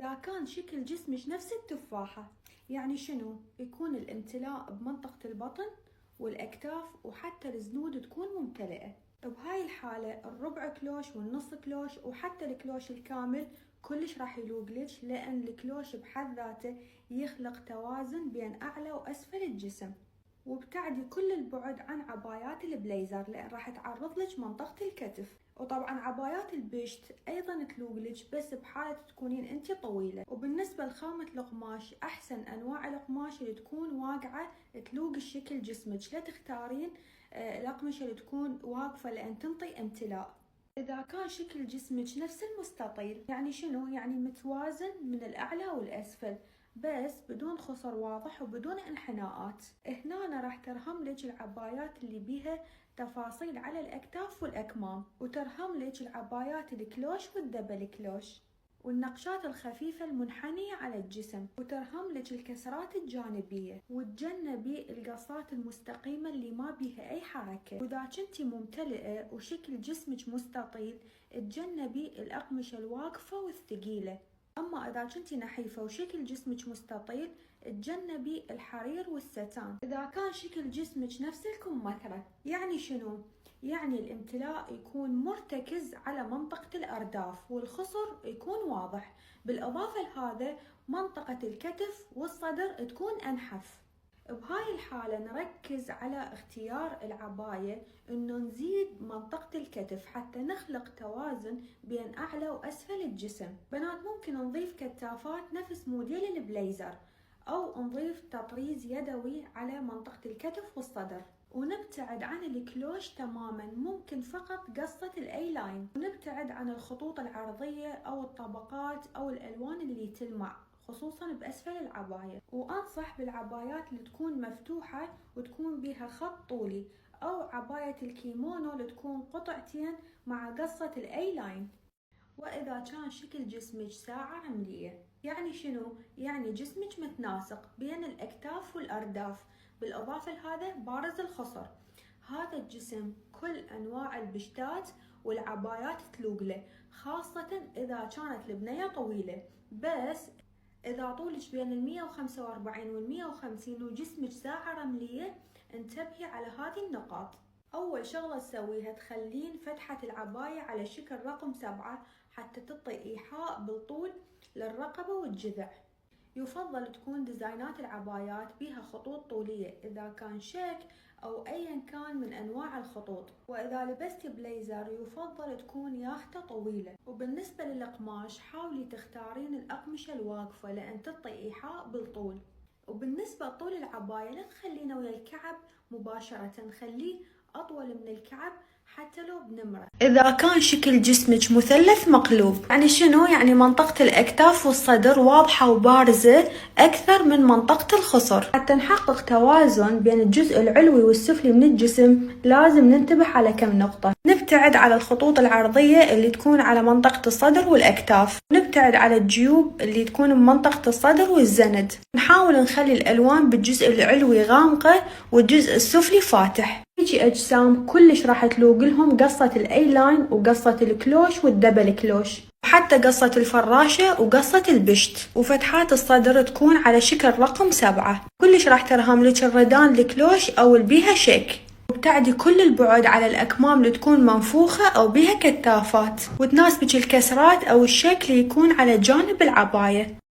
إذا كان شكل جسمك نفس التفاحة، يعني شنو؟ يكون الامتلاء بمنطقة البطن والأكتاف وحتى الزنود تكون ممتلئة. بهاي الحالة الربع كلوش والنص كلوش وحتى الكلوش الكامل كلش راح يلوق لك، لأن الكلوش بحد ذاته يخلق توازن بين أعلى وأسفل الجسم. وابتعدي كل البعد عن عبايات البليزر لأن راح تعرض لك منطقة الكتف. وطبعا عبايات البشت أيضا تلوق لك بس بحالة تكونين انتي طويلة. وبالنسبة لخامة القماش، أحسن أنواع القماش اللي تكون واقعة تلوق الشكل جسمك، لا تختارين الأقمشة اللي تكون واقفة لأن تنطي امتلاء. إذا كان شكل جسمك نفس المستطيل، يعني شنو؟ يعني متوازن من الأعلى والأسفل بس بدون خصر واضح وبدون انحناءات. هنا راح ترهم لك العبايات اللي بيها تفاصيل على الأكتاف والأكمام، وترهم لك العبايات الكلوش والدبل كلوش والنقشات الخفيفة المنحنية على الجسم، وترهم لك الكسرات الجانبية. وتجنبي القصات المستقيمة اللي ما بيها أي حركة. وإذا كنتي ممتلئة وشكل جسمك مستطيل، تجنبي الأقمشة الواقفة والثقيلة. أما إذا كنتي نحيفة وشكل جسمك مستطيل، تجنبي الحرير والستان. إذا كان شكل جسمك نفس الكمثرى، يعني شنو؟ يعني الامتلاء يكون مرتكز على منطقة الأرداف والخصر يكون واضح. بالإضافة لهذا منطقة الكتف والصدر تكون أنحف. بهاي الحالة نركز على اختيار العباية انه نزيد منطقة الكتف حتى نخلق توازن بين اعلى واسفل الجسم. بنات ممكن نضيف كتافات نفس موديل البليزر او نضيف تطريز يدوي على منطقة الكتف والصدر. ونبتعد عن الكلوش تماما، ممكن فقط قصة الاي لاين. ونبتعد عن الخطوط العرضية او الطبقات او الالوان اللي تلمع خصوصا بأسفل العباية. وأنصح بالعبايات اللي تكون مفتوحة وتكون بها خط طولي، أو عباية الكيمونو اللي تكون قطعتين مع قصة الاي لاين. وإذا كان شكل جسمك ساعة رملية، يعني شنو؟ يعني جسمك متناسق بين الأكتاف والأرداف، بالإضافة لهذا بارز الخصر. هذا الجسم كل أنواع البشتات والعبايات تلوق له، خاصة إذا كانت البنية طويلة. بس إذا طولك بين 145 و150 وجسمك ساعة رملية، انتبهي على هذه النقاط. أول شغلة تسويها تخلين فتحة العباية على شكل رقم 7 حتى تعطي إيحاء بالطول للرقبة والجذع. يفضل تكون ديزاينات العبايات بها خطوط طولية إذا كان شيك أو أيا كان من أنواع الخطوط. وإذا لبست بليزر يفضل تكون ياخته طويلة. وبالنسبة للقماش حاولي تختارين الأقمشة الواقفة لأن تعطي إيحاء بالطول. وبالنسبة لطول العباية لا تخلينه ويا الكعب مباشرة، خليه أطول من الكعب حتى لو بنمرة. إذا كان شكل جسمك مثلث مقلوب، يعني شنو؟ يعني منطقة الأكتاف والصدر واضحة وبارزة أكثر من منطقة الخصر. حتى نحقق توازن بين الجزء العلوي والسفلي من الجسم لازم ننتبه على كم نقطة. نبتعد على الخطوط العرضية اللي تكون على منطقة الصدر والأكتاف، نبتعد على الجيوب اللي تكون بمنطقة الصدر والزند. نحاول نخلي الألوان بالجزء العلوي غامقة والجزء السفلي فاتح. يجي أجسام كلش راح تلوق لهم قصة الاي لاين وقصة الكلوش والدبل كلوش، وحتى قصة الفراشة وقصة البشت. وفتحات الصدر تكون على شكل رقم 7. كلش راح ترهم لك الردان الكلوش أو البيها شيك. وابتعدي كل البعد على الأكمام اللي تكون منفوخة أو بيها كتافات، وتناسبك الكسرات أو الشكل يكون على جانب العباية.